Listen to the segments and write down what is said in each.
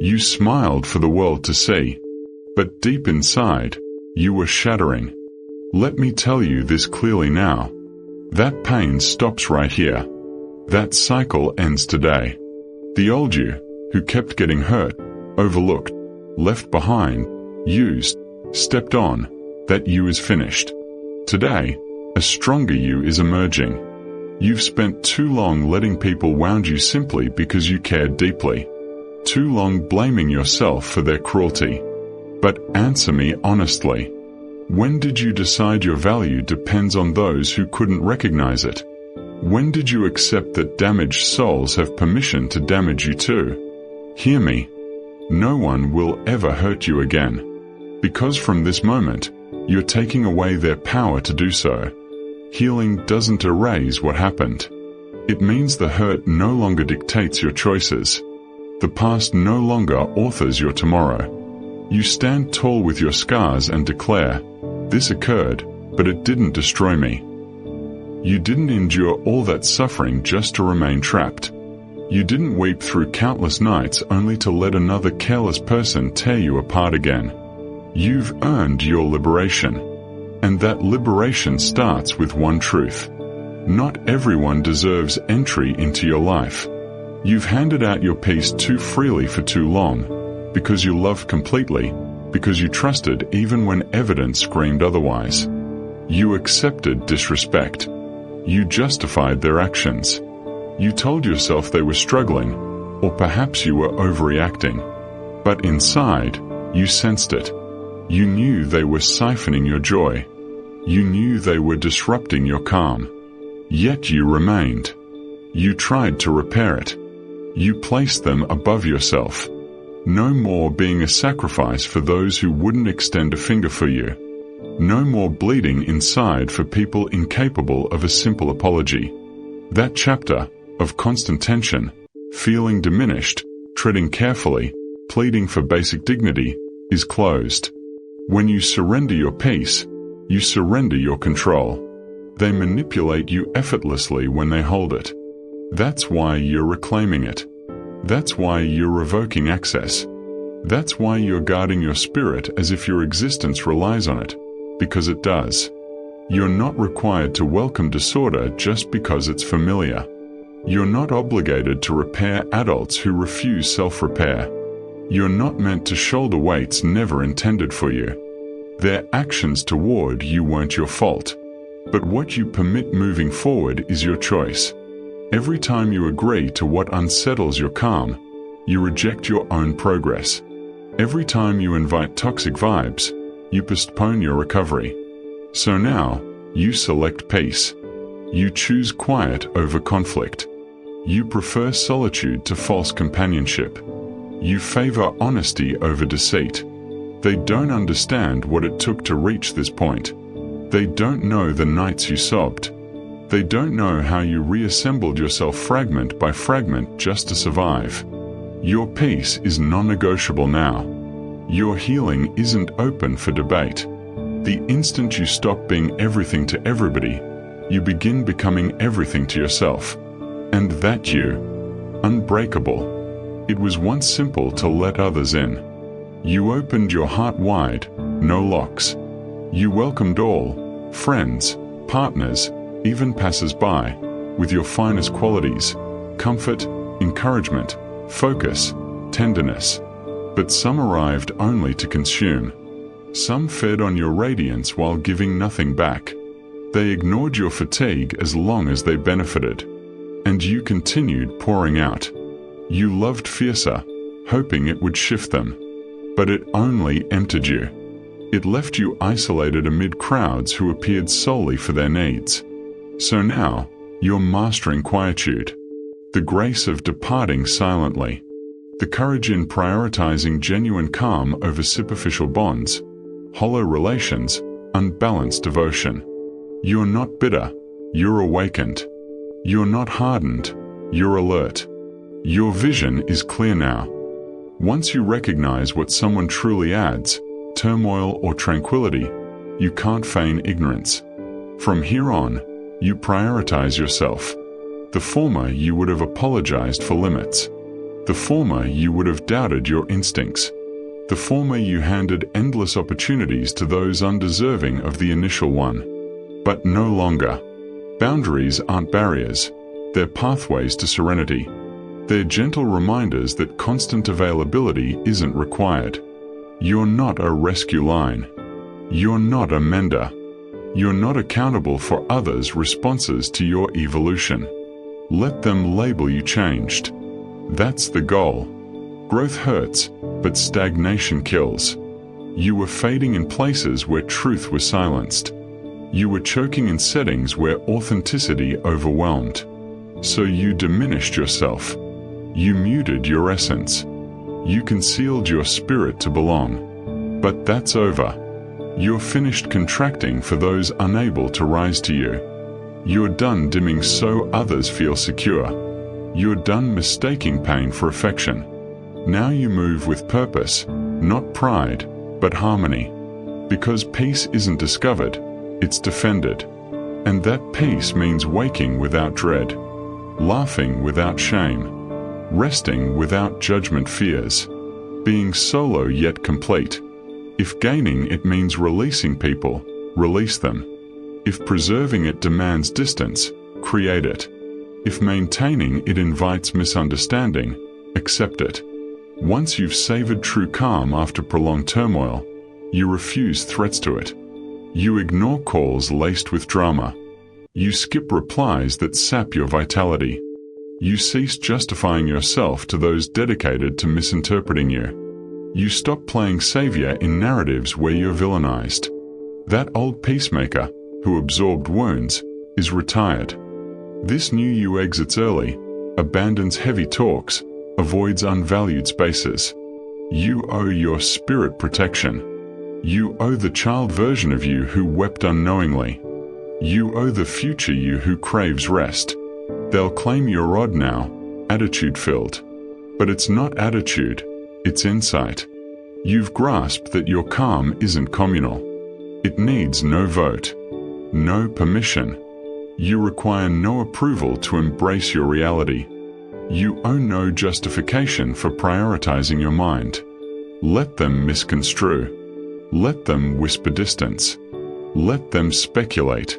You smiled for the world to see. But deep inside, you were shattering. Let me tell you this clearly now. That pain stops right here. That cycle ends today. The old you, who kept getting hurt, overlooked, left behind, used, stepped on, that you is finished. Today, a stronger you is emerging. You've spent too long letting people wound you simply because you cared deeply. Too long blaming yourself for their cruelty. But answer me honestly. When did you decide your value depends on those who couldn't recognize it? When did you accept that damaged souls have permission to damage you too? Hear me. No one will ever hurt you again. Because from this moment, you're taking away their power to do so. Healing doesn't erase what happened. It means the hurt no longer dictates your choices. The past no longer authors your tomorrow. You stand tall with your scars and declare, "This occurred, but it didn't destroy me." You didn't endure all that suffering just to remain trapped. You didn't weep through countless nights only to let another careless person tear you apart again. You've earned your liberation. And that liberation starts with one truth. Not everyone deserves entry into your life. You've handed out your peace too freely for too long, because you loved completely, because you trusted even when evidence screamed otherwise. You accepted disrespect. You justified their actions. You told yourself they were struggling, or perhaps you were overreacting. But inside, you sensed it. You knew they were siphoning your joy. You knew they were disrupting your calm. Yet you remained. You tried to repair it. You placed them above yourself. No more being a sacrifice for those who wouldn't extend a finger for you. No more bleeding inside for people incapable of a simple apology. That chapter of constant tension, feeling diminished, treading carefully, pleading for basic dignity, is closed. When you surrender your peace, you surrender your control. They manipulate you effortlessly when they hold it. That's why you're reclaiming it. That's why you're revoking access. That's why you're guarding your spirit as if your existence relies on it. Because it does. You're not required to welcome disorder just because it's familiar. You're not obligated to repair adults who refuse self-repair. You're not meant to shoulder weights never intended for you. Their actions toward you weren't your fault. But what you permit moving forward is your choice. Every time you agree to what unsettles your calm, you reject your own progress. Every time you invite toxic vibes, you postpone your recovery. So now, you select peace. You choose quiet over conflict. You prefer solitude to false companionship. You favor honesty over deceit. They don't understand what it took to reach this point. They don't know the nights you sobbed. They don't know how you reassembled yourself fragment by fragment just to survive. Your peace is non-negotiable now. Your healing isn't open for debate. The instant you stop being everything to everybody, you begin becoming everything to yourself. And that you, unbreakable. It was once simple to let others in. You opened your heart wide, no locks. You welcomed all, friends, partners, even passers-by, with your finest qualities, comfort, encouragement, focus, tenderness. But some arrived only to consume. Some fed on your radiance while giving nothing back. They ignored your fatigue as long as they benefited. And you continued pouring out. You loved fiercer, hoping it would shift them. But it only emptied you. It left you isolated amid crowds who appeared solely for their needs. So now, you're mastering quietude. The grace of departing silently. The courage in prioritizing genuine calm over superficial bonds, hollow relations, unbalanced devotion. You're not bitter, you're awakened. You're not hardened, you're alert. Your vision is clear now. Once you recognize what someone truly adds, turmoil or tranquility, you can't feign ignorance. From here on, you prioritize yourself. The former you would have apologized for limits. The former, you would have doubted your instincts. The former, you handed endless opportunities to those undeserving of the initial one. But no longer. Boundaries aren't barriers. They're pathways to serenity. They're gentle reminders that constant availability isn't required. You're not a rescue line. You're not a mender. You're not accountable for others' responses to your evolution. Let them label you changed. That's the goal. Growth hurts, but stagnation kills. You were fading in places where truth was silenced. You were choking in settings where authenticity overwhelmed. So you diminished yourself. You muted your essence. You concealed your spirit to belong. But that's over. You're finished contracting for those unable to rise to you. You're done dimming so others feel secure. You're done mistaking pain for affection. Now you move with purpose, not pride, but harmony. Because peace isn't discovered, it's defended. And that peace means waking without dread, laughing without shame, resting without judgment fears, being solo yet complete. If gaining it means releasing people, release them. If preserving it demands distance, create it. If maintaining it invites misunderstanding, accept it. Once you've savored true calm after prolonged turmoil, you refuse threats to it. You ignore calls laced with drama. You skip replies that sap your vitality. You cease justifying yourself to those dedicated to misinterpreting you. You stop playing savior in narratives where you're villainized. That old peacemaker, who absorbed wounds, is retired. This new you exits early, abandons heavy talks, avoids unvalued spaces. You owe your spirit protection. You owe the child version of you who wept unknowingly. You owe the future you who craves rest. They'll claim you're odd now, attitude-filled. But it's not attitude, it's insight. You've grasped that your calm isn't communal. It needs no vote, no permission. You require no approval to embrace your reality. You owe no justification for prioritizing your mind. Let them misconstrue. Let them whisper distance. Let them speculate.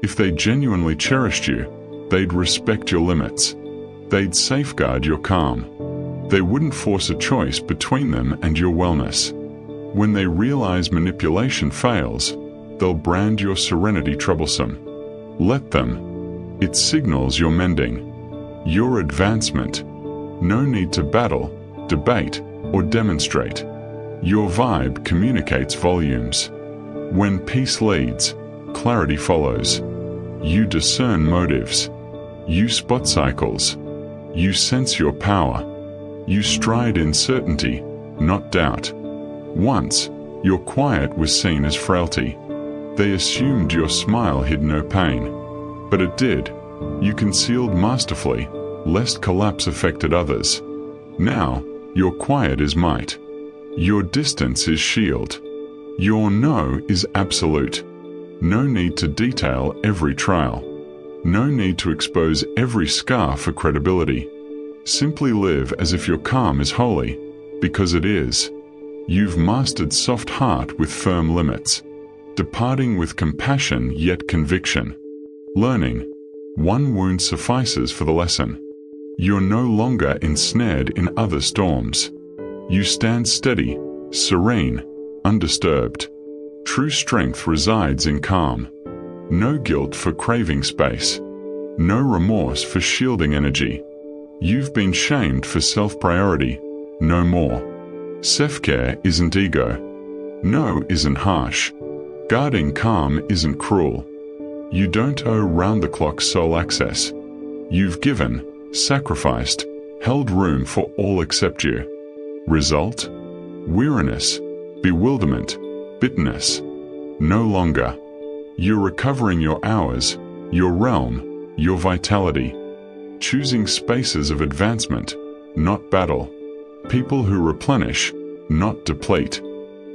If they genuinely cherished you, they'd respect your limits. They'd safeguard your calm. They wouldn't force a choice between them and your wellness. When they realize manipulation fails, they'll brand your serenity troublesome. Let them. It signals your mending, your advancement. No need to battle, debate, or demonstrate. Your vibe communicates volumes. When peace leads, clarity follows. You discern motives. You spot cycles. You sense your power. You stride in certainty, not doubt. Once, your quiet was seen as frailty. They assumed your smile hid no pain. But it did. You concealed masterfully, lest collapse affected others. Now, your quiet is might. Your distance is shield. Your no is absolute. No need to detail every trial. No need to expose every scar for credibility. Simply live as if your calm is holy, because it is. You've mastered soft heart with firm limits, departing with compassion yet conviction. Learning, one wound suffices for the lesson. You're no longer ensnared in other storms. You stand steady, serene, undisturbed. True strength resides in calm. No guilt for craving space. No remorse for shielding energy. You've been shamed for self-priority. No more. Self-care isn't ego. No isn't harsh. Guarding calm isn't cruel. You don't owe round-the-clock soul access. You've given, sacrificed, held room for all except you. Result? Weariness, bewilderment, bitterness. No longer. You're recovering your hours, your realm, your vitality. Choosing spaces of advancement, not battle. People who replenish, not deplete.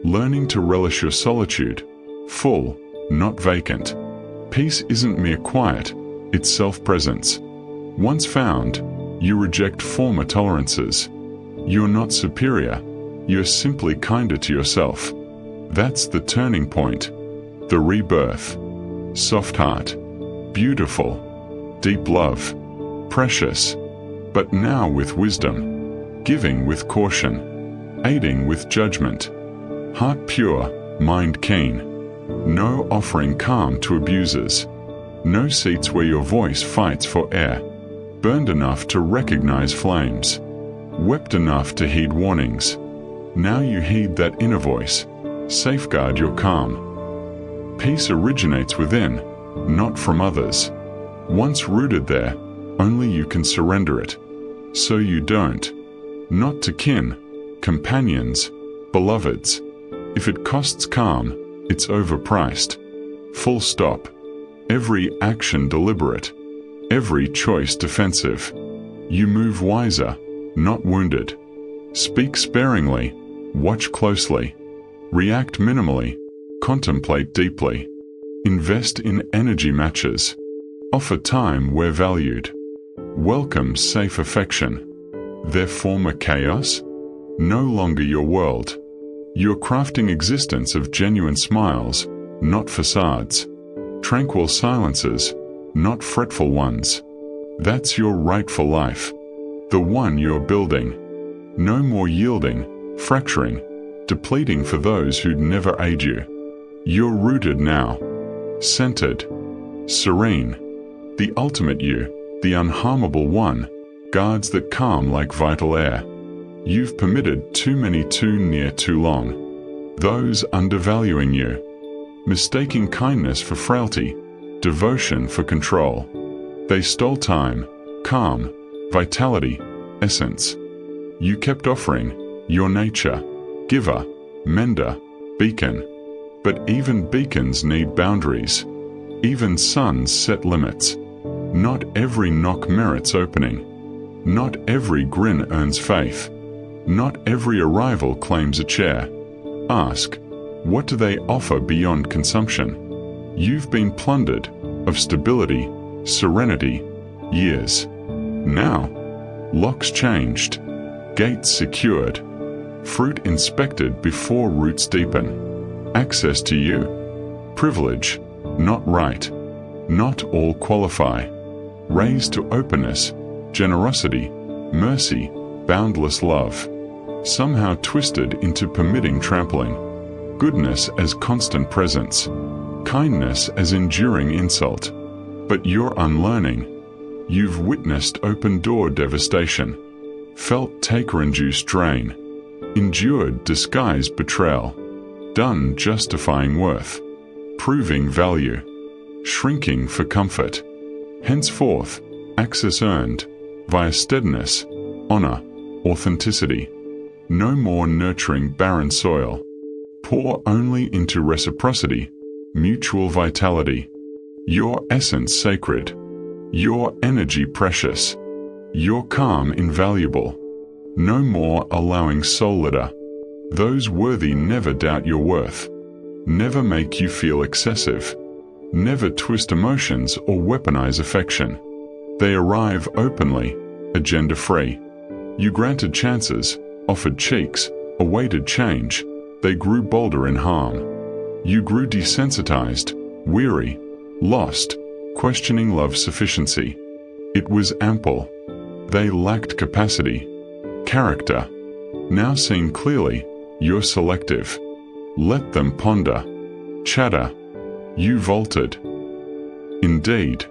Learning to relish your solitude, full, not vacant. Peace isn't mere quiet, it's self-presence. Once found, You reject former tolerances. You're not superior. You're simply kinder to yourself. That's the turning point. The rebirth. Soft heart. Beautiful. Deep love. Precious. But now with wisdom. Giving with caution. Aiding with judgment. Heart pure, mind keen. No offering calm to abusers. No seats where your voice fights for air. Burned enough to recognize flames. Wept enough to heed warnings. Now you heed that inner voice. Safeguard your calm. Peace originates within, not from others. Once rooted there, only you can surrender it. So you don't. Not to kin, companions, beloveds. If it costs calm, it's overpriced. Full stop. Every action deliberate. Every choice defensive. You move wiser, not wounded. Speak sparingly, watch closely. React minimally, contemplate deeply. Invest in energy matches. Offer time where valued. Welcome safe affection. Their former chaos? No longer your world. You're crafting existence of genuine smiles, not facades. Tranquil silences, not fretful ones. That's your rightful life. The one you're building. No more yielding, fracturing, depleting for those who'd never aid you. You're rooted now. Centered. Serene. The ultimate you, the unharmable one, guards that calm like vital air. You've permitted too many too near too long. Those undervaluing you. Mistaking kindness for frailty, devotion for control. They stole time, calm, vitality, essence. You kept offering, your nature, giver, mender, beacon. But even beacons need boundaries. Even suns set limits. Not every knock merits opening. Not every grin earns faith. Not every arrival claims a chair. Ask, what do they offer beyond consumption? You've been plundered of stability, serenity, years. Now, locks changed, gates secured, fruit inspected before roots deepen. Access to you. Privilege, not right. Not all qualify. Raised to openness, generosity, mercy, boundless love. Somehow twisted into permitting trampling. Goodness as constant presence. Kindness as enduring insult. But you're unlearning. You've witnessed open-door devastation. Felt taker-induced drain. Endured disguised betrayal. Done justifying worth. Proving value. Shrinking for comfort. Henceforth, access earned via steadiness, honor, authenticity. No more nurturing barren soil. Pour only into reciprocity, mutual vitality. Your essence sacred. Your energy precious. Your calm invaluable. No more allowing soul litter. Those worthy never doubt your worth. Never make you feel excessive. Never twist emotions or weaponize affection. They arrive openly, agenda-free. You granted chances, offered cheeks, awaited change. They grew bolder in harm. You grew desensitized, weary, lost, questioning love's sufficiency. It was ample. They lacked capacity, character. Now seen clearly, you're selective. Let them ponder, chatter. You vaulted. Indeed.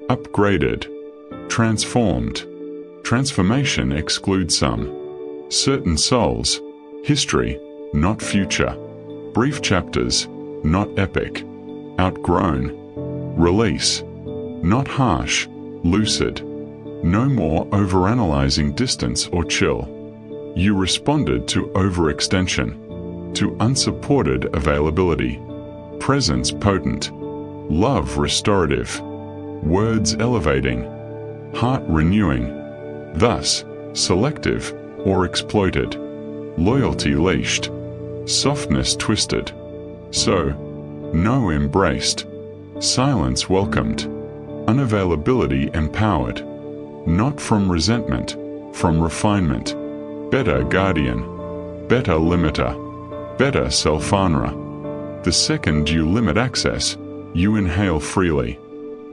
Upgraded. Transformed. Transformation excludes some. Certain souls. History, not future. Brief chapters, not epic. Outgrown. Release. Not harsh, lucid. No more overanalyzing distance or chill. You responded to overextension, to unsupported availability. Presence potent, love restorative, words elevating, heart renewing, thus selective or exploited, loyalty leashed, softness twisted. So, no embraced, silence welcomed, unavailability empowered. Not from resentment, from refinement. Better guardian. Better limiter. Better self-honor. The second you limit access, you inhale freely.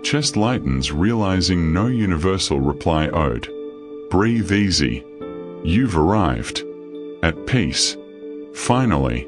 Chest lightens, realizing no universal reply owed. Breathe easy. You've arrived. At peace. Finally.